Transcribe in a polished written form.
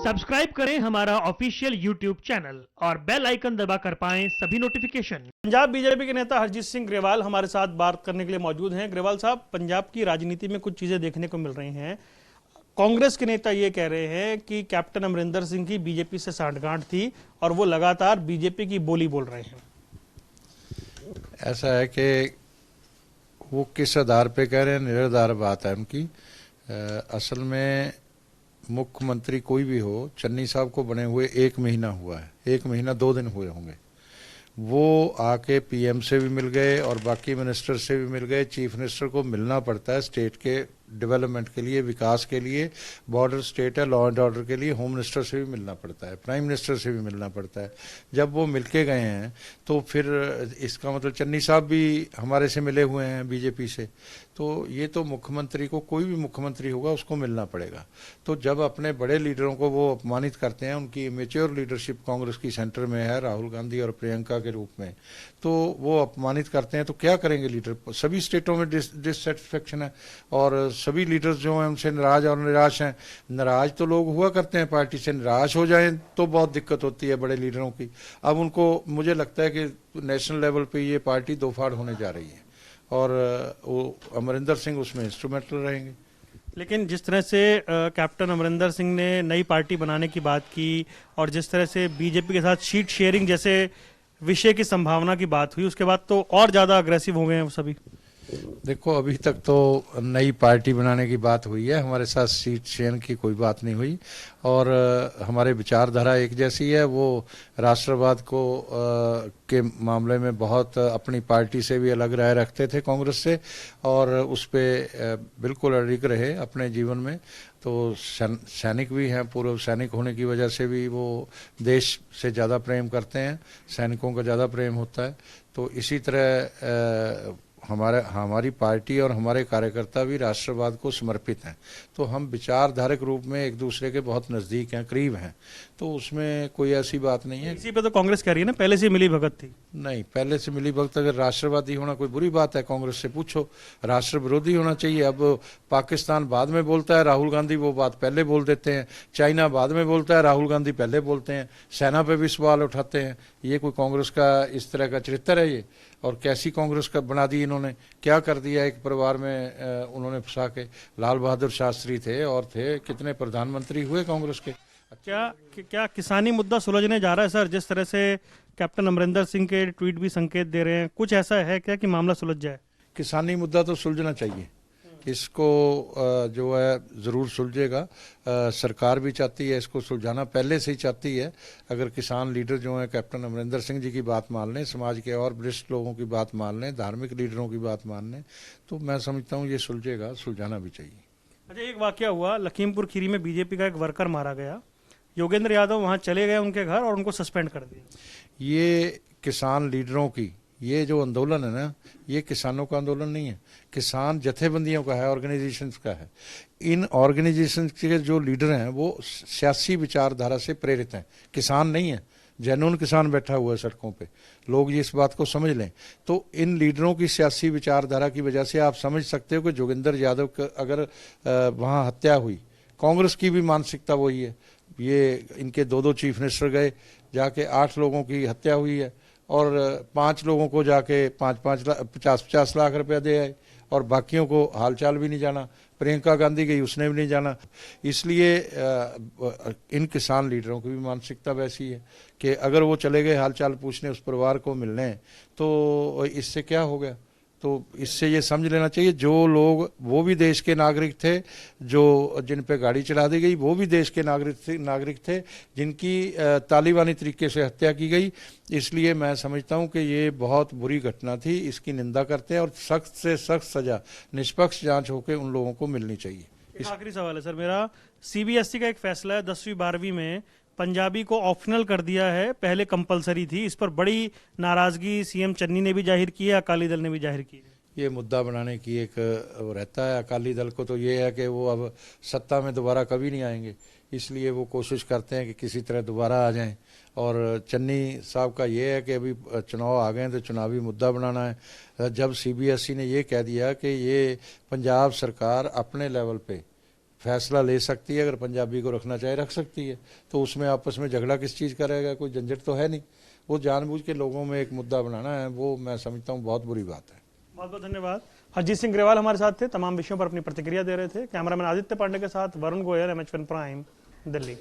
Subscribe करें हमारा official YouTube channel और बेल आइकन दबाकर पाएं सभी नोटिफिकेशन। पंजाब बीजेपी के नेता हरजीत सिंह ग्रेवाल हमारे साथ बात करने के लिए मौजूद हैं। ग्रेवाल साहब, पंजाब की राजनीति में कुछ चीजें देखने को मिल रही हैं। कांग्रेस के नेता ये कह रहे हैं कि कैप्टन अमरिंदर सिंह की बीजेपी से सांठगांठ थी और वो लगातार बीजेपी की बोली बोल रहे हैं। ऐसा है कि वो किस आधार पे कह रहे हैं, निराधार बात है उनकी। असल में मुख्यमंत्री कोई भी हो, चन्नी साहब को बने हुए 1 महीना हुआ है, 1 महीना 2 दिन हुए होंगे। वो आके पीएम से भी मिल गए और बाकी मिनिस्टर से भी मिल गए। चीफ मिनिस्टर को मिलना पड़ता है स्टेट के डेवलपमेंट के लिए, विकास के लिए। बॉर्डर स्टेट है, लॉ एंड ऑर्डर के लिए होम मिनिस्टर से भी मिलना पड़ता है, प्राइम मिनिस्टर से भी मिलना पड़ता है। जब वो मिलके गए हैं तो फिर इसका मतलब चन्नी साहब भी हमारे से मिले हुए हैं बीजेपी से, तो ये तो मुख्यमंत्री को, कोई भी मुख्यमंत्री होगा उसको मिलना पड़ेगा। तो जब अपने बड़े लीडरों को वो अपमानित करते हैं, उनकी मेच्योर लीडरशिप कांग्रेस की सेंटर में है, राहुल गांधी और प्रियंका के रूप में, तो वो अपमानित करते हैं तो क्या करेंगे लीडर। सभी स्टेटों में डिससेटिस्फेक्शन है और सभी लीडर्स जो हैं उनसे नाराज और निराश हैं। नाराज तो लोग हुआ करते हैं पार्टी से, निराश हो जाएं तो बहुत दिक्कत होती है बड़े लीडरों की। अब उनको, मुझे लगता है कि नेशनल लेवल पे ये पार्टी दो फाड़ होने जा रही है और वो अमरिंदर सिंह उसमें इंस्ट्रूमेंटल रहेंगे। लेकिन जिस तरह से कैप्टन अमरिंदर सिंह ने नई पार्टी बनाने की बात की और जिस तरह से बीजेपी के साथ सीट शेयरिंग जैसे विषय की संभावना की बात हुई, उसके बाद तो और ज्यादा अग्रेसिव हो गए हैं वो सभी। देखो, अभी तक तो नई पार्टी बनाने की बात हुई है, हमारे साथ सीट शेयर की कोई बात नहीं हुई और हमारे विचारधारा एक जैसी है। वो राष्ट्रवाद को के मामले में बहुत अपनी पार्टी से भी अलग राय रखते थे कांग्रेस से और उस पर बिल्कुल अडिग रहे अपने जीवन में। तो सैनिक भी हैं, पूर्व सैनिक होने की वजह से भी वो देश से ज़्यादा प्रेम करते हैं, सैनिकों का ज़्यादा प्रेम होता है। तो इसी तरह हमारी पार्टी और हमारे कार्यकर्ता भी राष्ट्रवाद को समर्पित हैं। तो हम विचारधारक रूप में एक दूसरे के बहुत नज़दीक हैं, करीब हैं, तो उसमें कोई ऐसी बात नहीं है। इसी पे तो कांग्रेस कह रही है ना पहले से मिली भगत थी। नहीं, पहले से मिली भगत, अगर राष्ट्रवादी होना कोई बुरी बात है कांग्रेस से पूछो, राष्ट्र विरोधी होना चाहिए। अब पाकिस्तान बाद में बोलता है, राहुल गांधी वो बात पहले बोल देते हैं। चाइना बाद में बोलता है, राहुल गांधी पहले बोलते हैं। सेना पे भी सवाल उठाते हैं। ये कोई कांग्रेस का इस तरह का चरित्र है ये? और कैसी कांग्रेस का बना दी इन्होंने, क्या कर दिया एक परिवार में उन्होंने फंसा के। लाल बहादुर शास्त्री थे और थे, कितने प्रधानमंत्री हुए कांग्रेस के। क्या किसानी मुद्दा सुलझने जा रहा है सर? जिस तरह से कैप्टन अमरिंदर सिंह के ट्वीट भी संकेत दे रहे हैं, कुछ ऐसा है क्या कि मामला सुलझ जाए? किसानी मुद्दा तो सुलझना चाहिए, इसको जो है ज़रूर सुलझेगा। सरकार भी चाहती है इसको सुलझाना, पहले से ही चाहती है। अगर किसान लीडर जो हैं कैप्टन अमरिंदर सिंह जी की बात मान लें, समाज के और वरिष्ठ लोगों की बात मान लें, धार्मिक लीडरों की बात मान लें, तो मैं समझता हूँ ये सुलझेगा, सुलझाना भी चाहिए। अच्छा, एक वाकया हुआ लखीमपुर खीरी में, बीजेपी का एक वर्कर मारा गया, योगेंद्र यादव वहां चले गए उनके घर और उनको सस्पेंड कर दिया। ये किसान लीडरों की ये जो आंदोलन है ना, ये किसानों का आंदोलन नहीं है, किसान जथेबंदियों का है, ऑर्गेनाइजेशंस का है। इन ऑर्गेनाइजेशंस के जो लीडर हैं वो सियासी विचारधारा से प्रेरित हैं, किसान नहीं है। जेन्युइन किसान बैठा हुआ है सड़कों पे, लोग ये इस बात को समझ लें। तो इन लीडरों की सियासी विचारधारा की वजह से आप समझ सकते हो कि जोगिंदर यादव का अगर वहाँ हत्या हुई, कांग्रेस की भी मानसिकता वही है। ये इनके 2-2 चीफ मिनिस्टर गए, जाके 8 लोगों की हत्या हुई है और 5 लोगों को जाके 50-50 लाख रुपया दे आए और बाकियों को हालचाल भी नहीं जाना। प्रियंका गांधी गई, उसने भी नहीं जाना। इसलिए इन किसान लीडरों की भी मानसिकता वैसी है कि अगर वो चले गए हालचाल पूछने, उस परिवार को मिलने, तो इससे क्या हो गया। तो इससे ये समझ लेना चाहिए, जो लोग, वो भी देश के नागरिक थे, जो जिन पे गाड़ी चढ़ा दी गई वो भी देश के नागरिक थे जिनकी तालिबानी तरीके से हत्या की गई। इसलिए मैं समझता हूं कि ये बहुत बुरी घटना थी, इसकी निंदा करते हैं और सख्त से सख्त सजा, निष्पक्ष जांच होकर उन लोगों को मिलनी चाहिए। एक आखिरी सवाल है सर मेरा, सीबीएसई का एक फैसला है 10वीं-12वीं में पंजाबी को ऑप्शनल कर दिया है, पहले कंपलसरी थी। इस पर बड़ी नाराजगी सीएम चन्नी ने भी जाहिर की है, अकाली दल ने भी जाहिर की है। ये मुद्दा बनाने की एक रहता है अकाली दल को, तो ये है कि वो अब सत्ता में दोबारा कभी नहीं आएंगे, इसलिए वो कोशिश करते हैं कि किसी तरह दोबारा आ जाएं। और चन्नी साहब का ये है कि अभी चुनाव आ गए हैं तो चुनावी मुद्दा बनाना है। जब सीबीएसई ने ये कह दिया कि ये पंजाब सरकार अपने लेवल पे फैसला ले सकती है, अगर पंजाबी को रखना चाहे रख सकती है, तो उसमें आपस में झगड़ा किस चीज़ का रहेगा, कोई झंझट तो है नहीं। वो जानबूझ के लोगों में एक मुद्दा बनाना है, वो मैं समझता हूँ बहुत बुरी बात है। बहुत बहुत धन्यवाद। हरजीत सिंह ग्रेवाल हमारे साथ थे, तमाम विषयों पर अपनी प्रतिक्रिया दे रहे थे। कैमरामैन आदित्य पांडे के साथ वरुण गोयल, MH1 प्राइम, दिल्ली।